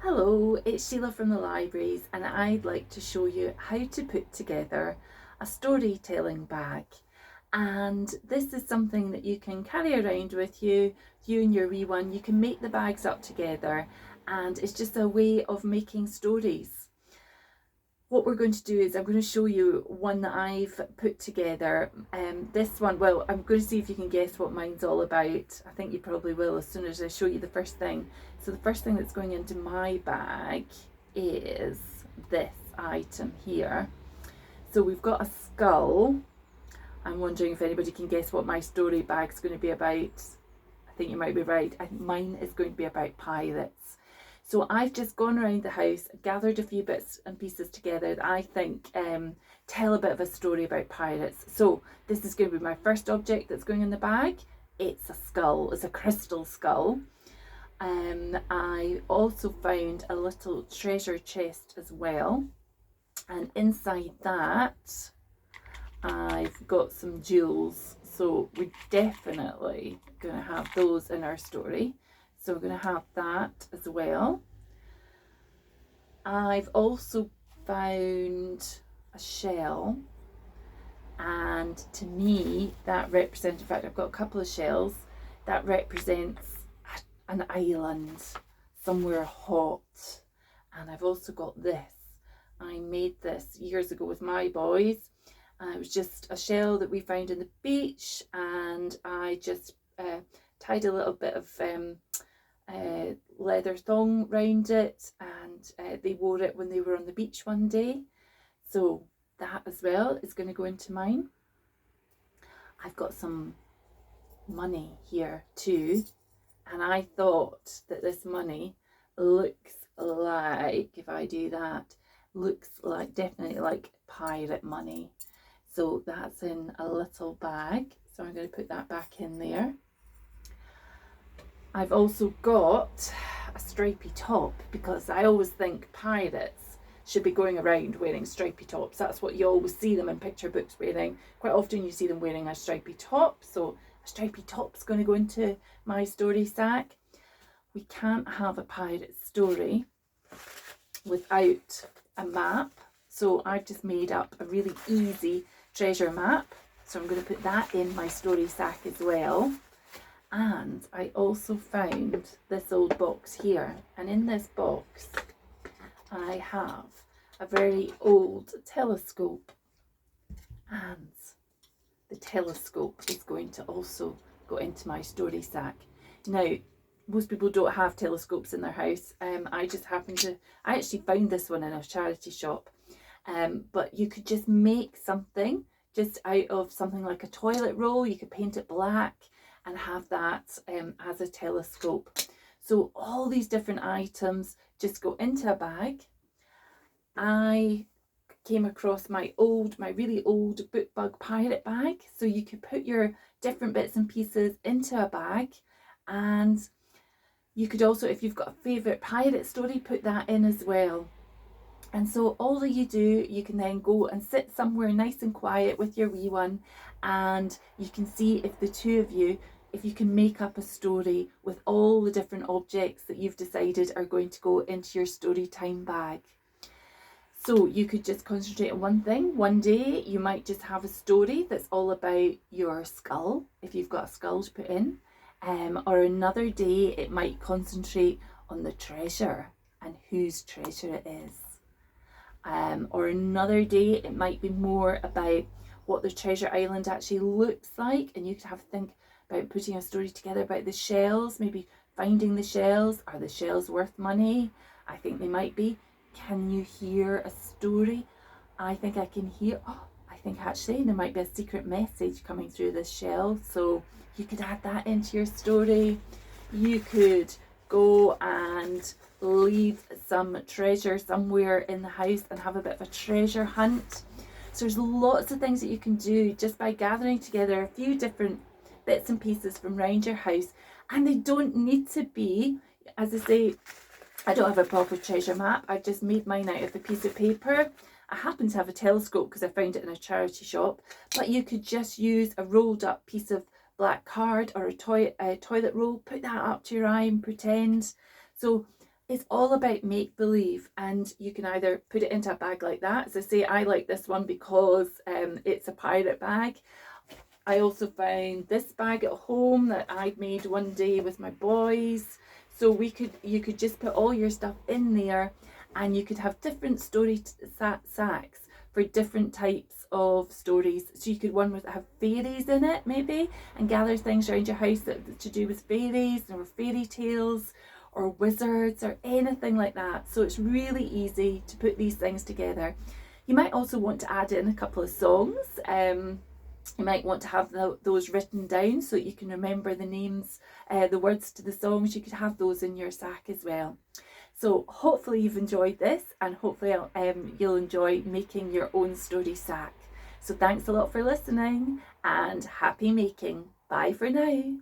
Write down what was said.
Hello, it's Sheila from the libraries, and I'd like to show you how to put together a storytelling bag. And this is something that you can carry around with you, you and your wee one. You can make the bags up together, and it's just a way of making stories. What we're going to do is I'm going to show you one that I've put together. This one, well, I'm going to see if you can guess what mine's all about. I think you probably will as soon as I show you the first thing. So the first thing that's going into my bag is this item here. So we've got a skull. I'm wondering if anybody can guess what my story bag's going to be about. I think you might be right. I think mine is going to be about pirates. So I've just gone around the house, gathered a few bits and pieces together that I think tell a bit of a story about pirates. So this is going to be my first object that's going in the bag. It's a skull, it's a crystal skull. I also found a little treasure chest as well. And inside that, I've got some jewels. So we're definitely going to have those in our story. So we're going to have that as well. I've also found a shell, and to me that represents, in fact I've got a couple of shells, that represents an island somewhere hot. And I've also got this. I made this years ago with my boys. It was just a shell that we found in the beach, and I just tied a little bit of leather thong round it, and they wore it when they were on the beach one day. So that as well is going to go into mine. I've got some money here too, and I thought that this money looks like, if I do that, looks like, definitely like pirate money. So that's in a little bag, so I'm going to put that back in there. I've also got a stripy top, because I always think pirates should be going around wearing stripy tops. That's what you always see them in picture books wearing. Quite often you see them wearing a stripy top, so a stripy top's going to go into my story sack. We can't have a pirate story without a map, so I've just made up a really easy treasure map. So I'm going to put that in my story sack as well. And I also found this old box here, and in this box I have a very old telescope, and the telescope is going to also go into my story sack. Now, most people don't have telescopes in their house. I actually found this one in a charity shop, but you could just make something just out of something like a toilet roll. You could paint it black and have that as a telescope. So all these different items just go into a bag. I came across my really old book bug pirate bag. So you could put your different bits and pieces into a bag, and you could also, if you've got a favourite pirate story, put that in as well. And so all that you do, you can then go and sit somewhere nice and quiet with your wee one, and you can see if the two of you, if you can make up a story with all the different objects that you've decided are going to go into your story time bag. So you could just concentrate on one thing. One day you might just have a story that's all about your skull, if you've got a skull to put in. Or another day it might concentrate on the treasure and whose treasure it is. Or another day it might be more about what the treasure island actually looks like, and you could have to think about putting a story together about the shells, maybe finding the shells. Are the shells worth money? I think they might be. Can you hear a story? I think I can hear, I think actually there might be a secret message coming through this shell, so you could add that into your story. You could go and leave some treasure somewhere in the house and have a bit of a treasure hunt. So there's lots of things that you can do just by gathering together a few different bits and pieces from around your house. And they don't need to be, as I say, I don't have a proper treasure map. I've just made mine out of a piece of paper. I happen to have a telescope because I found it in a charity shop, but you could just use a rolled up piece of black card or a toilet roll, put that up to your eye and pretend. So It's all about make believe, and you can either put it into a bag like that. As I say, I like this one because it's a pirate bag. I also found this bag at home that I'd made one day with my boys. So you could just put all your stuff in there, and you could have different story sacks for different types of stories. So you could one with have fairies in it maybe, and gather things around your house that to do with fairies or fairy tales or wizards or anything like that. So it's really easy to put these things together. You might also want to add in a couple of songs. You might want to have those written down so that you can remember the names, the words to the songs. You could have those in your sack as well. So hopefully you've enjoyed this, and hopefully you'll enjoy making your own story sack. So thanks a lot for listening, and happy making. Bye for now.